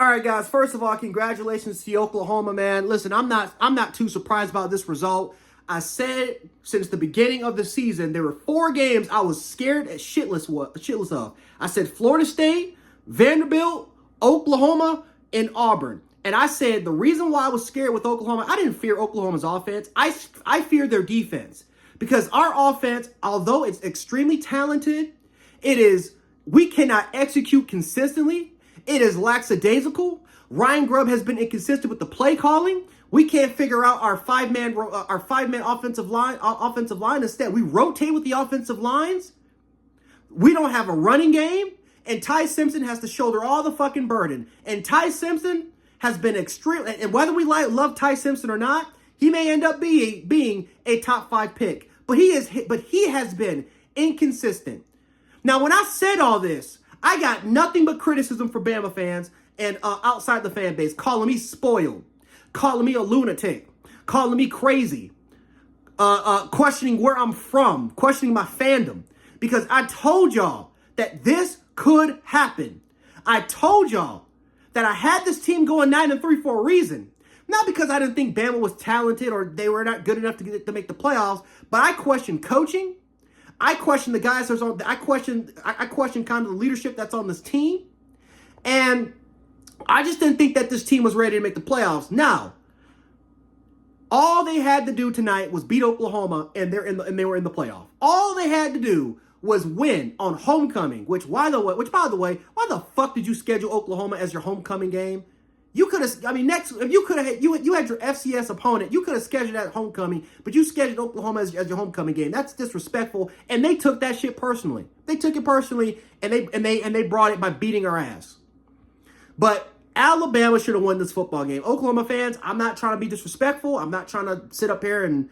All right, guys. First of all, congratulations to Oklahoma, man. Listen, I'm not too surprised about this result. I said since the beginning of the season there were 4 games I was scared as shitless of. I said Florida State, Vanderbilt, Oklahoma, and Auburn. And I said the reason why I was scared with Oklahoma, I didn't fear Oklahoma's offense. I feared their defense because our offense, although it's extremely talented, we cannot execute consistently. It is lackadaisical. Ryan Grubb has been inconsistent with the play calling. We can't figure out our five-man offensive line. Instead, we rotate with the offensive lines. We don't have a running game, and Ty Simpson has to shoulder all the fucking burden. And Ty Simpson has been extreme. And whether we love Ty Simpson or not, he may end up being a top 5 pick. But he has been inconsistent. Now, when I said all this, I got nothing but criticism for Bama fans and outside the fan base, calling me spoiled, calling me a lunatic, calling me crazy, questioning where I'm from, questioning my fandom. Because I told y'all that this could happen. I told y'all that I had this team going 9-3 for a reason. Not because I didn't think Bama was talented or they were not good enough to make the playoffs, but I questioned coaching. I question the guys that's on. I question kind of the leadership that's on this team, and I just didn't think that this team was ready to make the playoffs. Now, all they had to do tonight was beat Oklahoma, and they were in the playoff. All they had to do was win on homecoming. Which by the way, why the fuck did you schedule Oklahoma as your homecoming game? You could have, you had your FCS opponent, you could have scheduled that homecoming, but you scheduled Oklahoma as your homecoming game. That's disrespectful, and they took that shit personally. They took it personally, and they brought it by beating our ass. But Alabama should have won this football game. Oklahoma fans, I'm not trying to be disrespectful. I'm not trying to sit up here and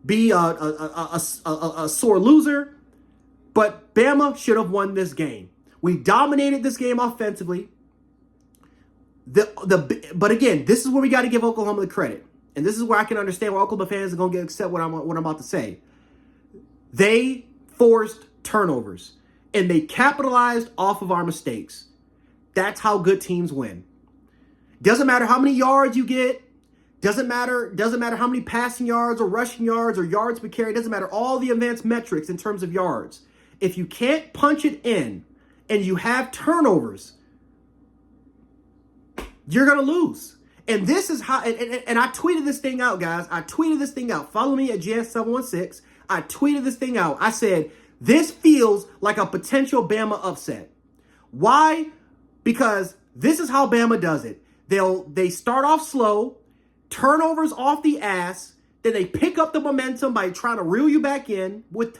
be a sore loser, but Bama should have won this game. We dominated this game offensively. But again, this is where we got to give Oklahoma the credit. And this is where I can understand why Oklahoma fans are going to accept what I'm about to say. They forced turnovers, and they capitalized off of our mistakes. That's how good teams win. Doesn't matter how many yards you get. Doesn't matter how many passing yards or rushing yards or yards per carry. Doesn't matter all the advanced metrics in terms of yards. If you can't punch it in and you have turnovers, you're going to lose. And this is how, and I tweeted this thing out, guys. I tweeted this thing out. Follow me at JS716. I tweeted this thing out. I said, this feels like a potential Bama upset. Why? Because this is how Bama does it. They start off slow, turnovers off the ass, then they pick up the momentum by trying to reel you back in and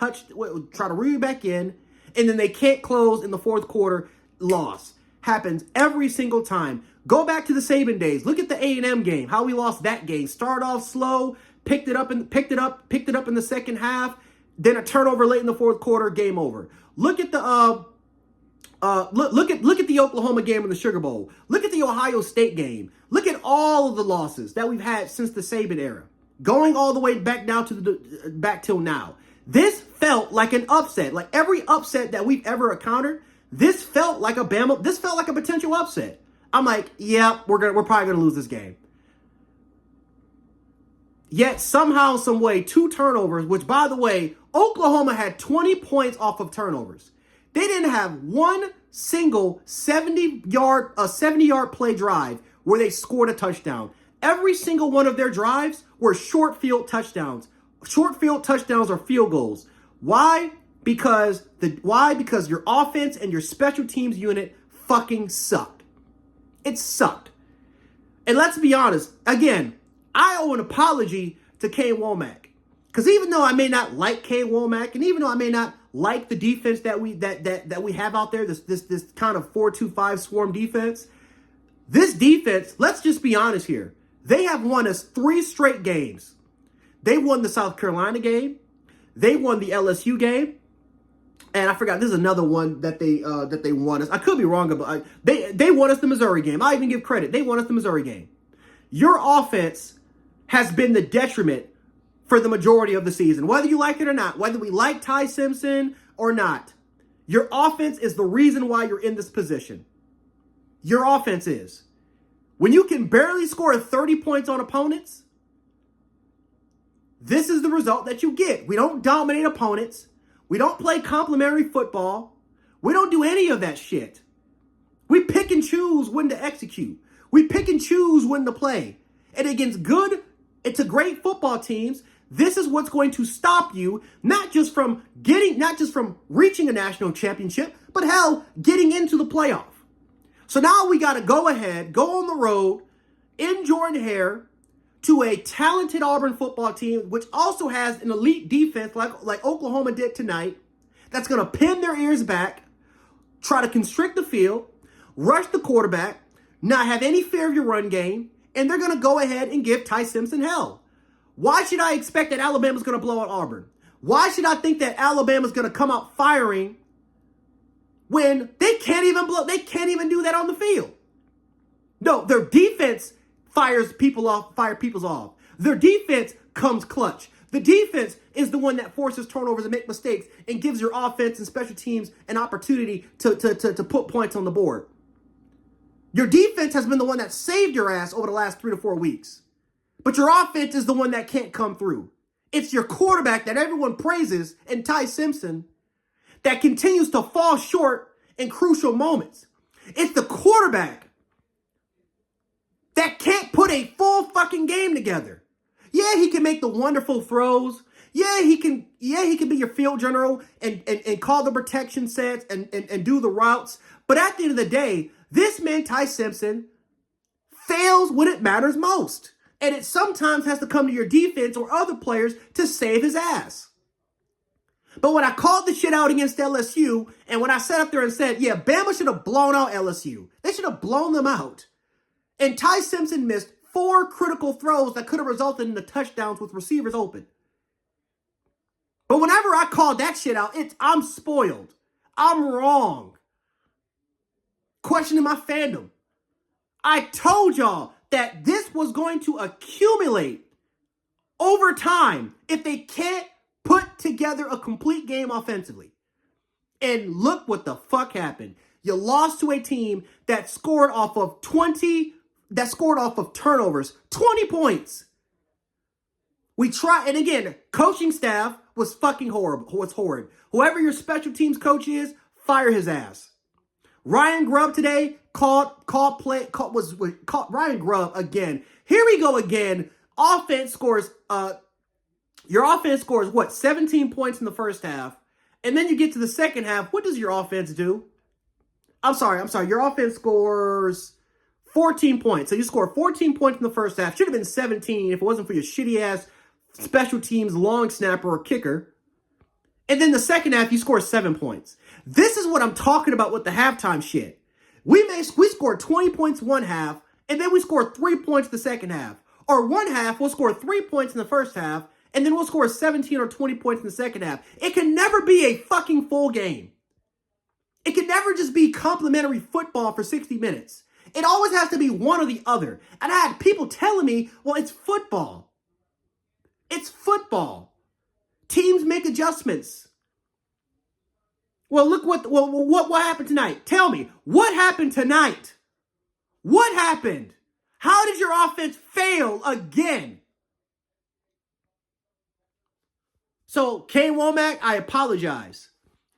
then they can't close in the fourth quarter. Loss happens every single time. Go back to the Saban days. Look at the A&M game. How we lost that game. Start off slow, picked it up in the second half. Then a turnover late in the fourth quarter. Game over. Look at the look at the Oklahoma game in the Sugar Bowl. Look at the Ohio State game. Look at all of the losses that we've had since the Saban era, going all the way back down to back till now. This felt like an upset. Like every upset that we've ever encountered, this felt like a potential upset. I'm like, yeah, we're probably gonna lose this game. Yet somehow, some way, 2 turnovers, which by the way, Oklahoma had 20 points off of turnovers. They didn't have one single 70-yard play drive where they scored a touchdown. Every single one of their drives were short field touchdowns. Short field touchdowns are field goals. Why? Because your offense and your special teams unit fucking sucked. It sucked. And let's be honest, again, I owe an apology to Kane Womack. Because even though I may not like Kane Womack, and even though I may not like the defense that we have out there, this kind of 4-2-5 swarm defense, this defense, let's just be honest here, they have won us 3 straight games. They won the South Carolina game, they won the LSU game, and I forgot, there's another one that they won us. I could be wrong, but they won us the Missouri game. I even give credit. They won us the Missouri game. Your offense has been the detriment for the majority of the season. Whether you like it or not, whether we like Ty Simpson or not, your offense is the reason why you're in this position. Your offense is. When you can barely score 30 points on opponents, this is the result that you get. We don't dominate opponents. We don't play complimentary football. We don't do any of that shit. We pick and choose when to execute. We pick and choose when to play. And against great football teams, this is what's going to stop you, not just from reaching a national championship, but hell, getting into the playoff. So now we got to go on the road in Jordan Hare to a talented Auburn football team, which also has an elite defense like Oklahoma did tonight, that's going to pin their ears back, try to constrict the field, rush the quarterback, not have any fear of your run game, and they're going to go ahead and give Ty Simpson hell. Why should I expect that Alabama's going to blow out Auburn? Why should I think that Alabama's going to come out firing when they can't even do that on the field? No, their defense fire people's off. Their defense comes clutch. The defense is the one that forces turnovers and make mistakes and gives your offense and special teams an opportunity to put points on the board. Your defense has been the one that saved your ass over the last 3 to 4 weeks. But your offense is the one that can't come through. It's your quarterback that everyone praises, and Ty Simpson, that continues to fall short in crucial moments. It's the quarterback that can't put a full fucking game together. Yeah, he can make the wonderful throws. Yeah, he can be your field general and call the protection sets and do the routes. But at the end of the day, this man, Ty Simpson, fails when it matters most. And it sometimes has to come to your defense or other players to save his ass. But when I called the shit out against LSU, and when I sat up there and said, yeah, Bama should have blown out LSU. They should have blown them out. And Ty Simpson missed 4 critical throws that could have resulted in the touchdowns with receivers open. But whenever I called that shit out, I'm spoiled. I'm wrong. Questioning my fandom. I told y'all that this was going to accumulate over time if they can't put together a complete game offensively. And look what the fuck happened. You lost to a team that scored off of turnovers, 20 points. We tried, and again, coaching staff was fucking horrible. Was horrid. Whoever your special teams coach is, fire his ass. Ryan Grubb today caught Ryan Grubb again. Here we go again. Your offense scores what? 17 points in the first half. And then you get to the second half. What does your offense do? I'm sorry. Your offense scores 14 points. So you score 14 points in the first half. Should have been 17 if it wasn't for your shitty ass special teams long snapper or kicker. And then the second half, you score 7 points. This is what I'm talking about with the halftime shit. We scored 20 points one half, and then we scored 3 points the second half. Or one half, we'll score 3 points in the first half, and then we'll score 17 or 20 points in the second half. It can never be a fucking full game. It can never just be complimentary football for 60 minutes. It always has to be one or the other. And I had people telling me, well, it's football. It's football. Teams make adjustments. Well, look what happened tonight. Tell me, what happened tonight? What happened? How did your offense fail again? So, Kane Womack, I apologize.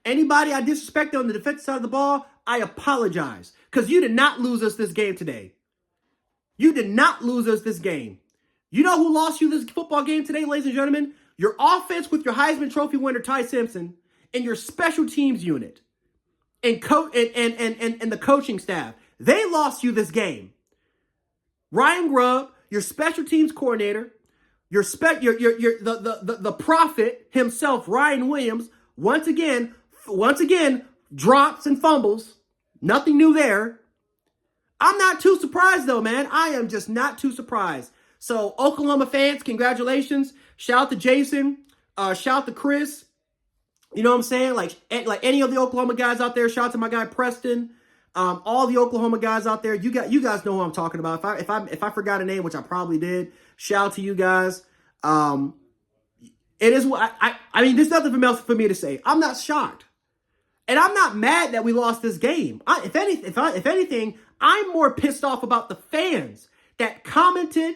Anybody I disrespected on the defensive side of the ball, I apologize. Because you did not lose us this game today. You did not lose us this game. You know who lost you this football game today, ladies and gentlemen? Your offense with your Heisman Trophy winner, Ty Simpson, and your special teams unit and the coaching staff. They lost you this game. Ryan Grubb, your special teams coordinator, the prophet himself, Ryan Williams, once again, drops and fumbles. Nothing new there. I'm not too surprised though, man. I am just not too surprised. So Oklahoma fans, congratulations. Shout out to Jason. Shout out to Chris. You know what I'm saying? Like any of the Oklahoma guys out there. Shout out to my guy Preston. All the Oklahoma guys out there. You guys know who I'm talking about. If I forgot a name, which I probably did, shout out to you guys. It is what I mean. There's nothing else for me to say. I'm not shocked, and I'm not mad that we lost this game. If anything, I'm more pissed off about the fans that commented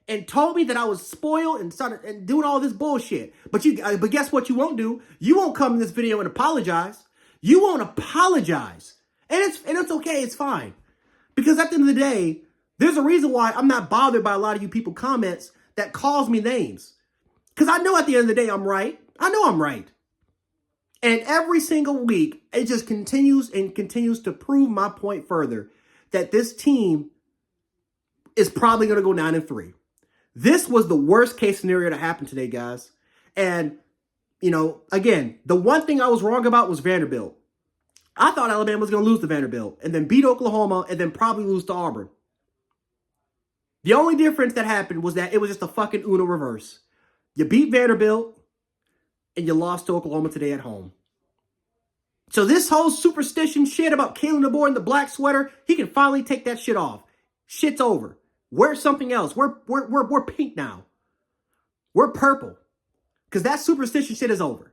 and told me that I was spoiled and started and doing all this bullshit. But guess what you won't do? You won't come in this video and apologize. You won't apologize. And it's okay, it's fine. Because at the end of the day, there's a reason why I'm not bothered by a lot of you people comments that calls me names. Because I know at the end of the day I'm right. I know I'm right. And every single week, it just continues and continues to prove my point further that this team is probably going to go 9-3. This was the worst case scenario to happen today, guys. And, you know, again, the one thing I was wrong about was Vanderbilt. I thought Alabama was going to lose to Vanderbilt and then beat Oklahoma and then probably lose to Auburn. The only difference that happened was that it was just a fucking Uno reverse. You beat Vanderbilt and you lost to Oklahoma today at home. So this whole superstition shit about Kalen DeBoer in the black sweater, he can finally take that shit off. Shit's over. Wear something else. We're pink now. We're purple. Because that superstition shit is over.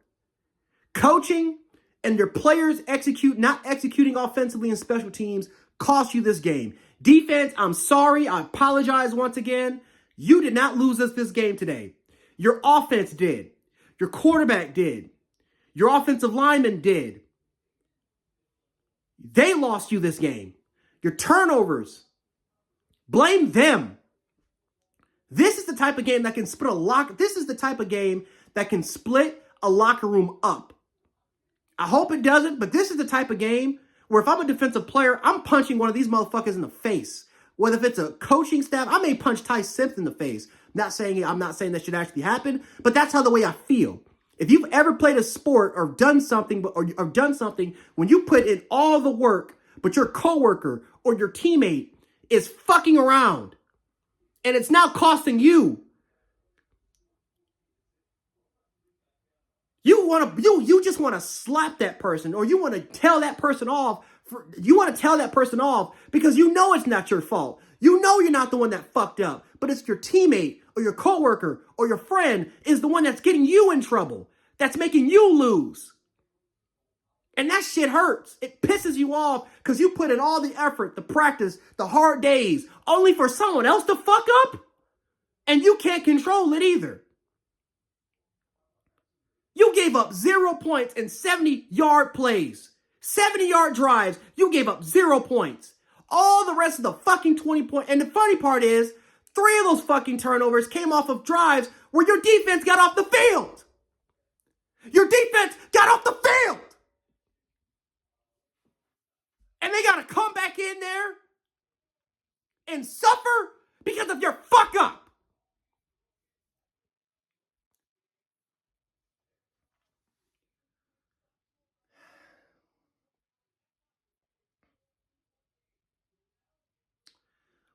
Coaching and your players not executing offensively in special teams cost you this game. Defense, I'm sorry. I apologize once again. You did not lose us this game today. Your offense did. Your quarterback did. Your offensive lineman did. They lost you this game. Your turnovers. Blame them. This is the type of game that can split a locker. This is the type of game that can split a locker room up. I hope it doesn't, but this is the type of game where if I'm a defensive player, I'm punching one of these motherfuckers in the face. Whether if it's a coaching staff, I may punch Ty Simpson in the face. I'm not saying that should actually happen, but that's how the way I feel. If you've ever played a sport or done something, when you put in all the work, but your coworker or your teammate is fucking around, and it's now costing you. You just want to slap that person, or you want to tell that person off. Because you know it's not your fault. You know you're not the one that fucked up, but it's your teammate or your coworker or your friend is the one that's getting you in trouble. That's making you lose. And that shit hurts. It pisses you off because you put in all the effort, the practice, the hard days, only for someone else to fuck up? And you can't control it either. You gave up 0 points in 70-yard plays. 70-yard drives, you gave up 0 points. All the rest of the fucking 20 points. And the funny part is, 3 of those fucking turnovers came off of drives where your defense got off the field. Your defense got off the field. And they got to come back in there and suffer because of your fuck up.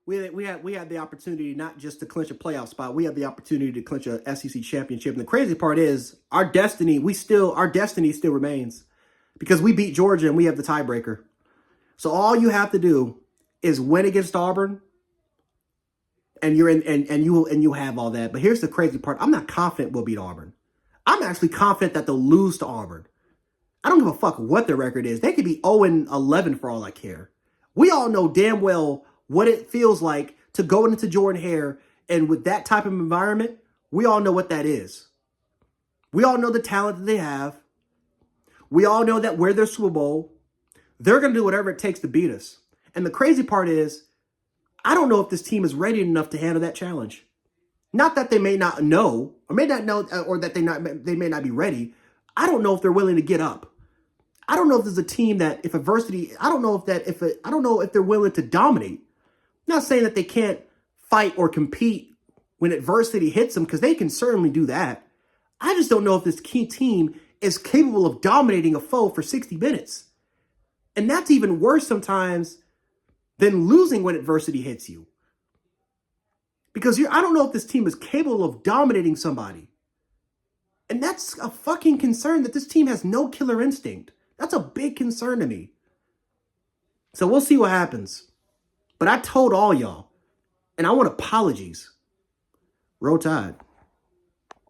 We had the opportunity not just to clinch a playoff spot, we had the opportunity to clinch a SEC championship. And the crazy part is our destiny still remains because we beat Georgia and we have the tiebreaker. So all you have to do is win against Auburn, and you have all that. But here's the crazy part: I'm not confident we'll beat Auburn. I'm actually confident that they'll lose to Auburn. I don't give a fuck what their record is. They could be 0-11 for all I care. We all know damn well what it feels like to go into Jordan Hare, and with that type of environment, we all know what that is. We all know the talent that they have. We all know that we're their Super Bowl. They're going to do whatever it takes to beat us. And the crazy part is, I don't know if this team is ready enough to handle that challenge. Not that they may not know, or that they may not be ready. I don't know if they're willing to get up. I don't know if there's a team that, if adversity, I don't know if they're willing to dominate. I'm not saying that they can't fight or compete when adversity hits them, because they can certainly do that. I just don't know if this key team is capable of dominating a foe for 60 minutes. And that's even worse sometimes than losing when adversity hits you. Because I don't know if this team is capable of dominating somebody. And that's a fucking concern, that this team has no killer instinct. That's a big concern to me. So we'll see what happens. But I told all y'all, and I want apologies. Roll Tide.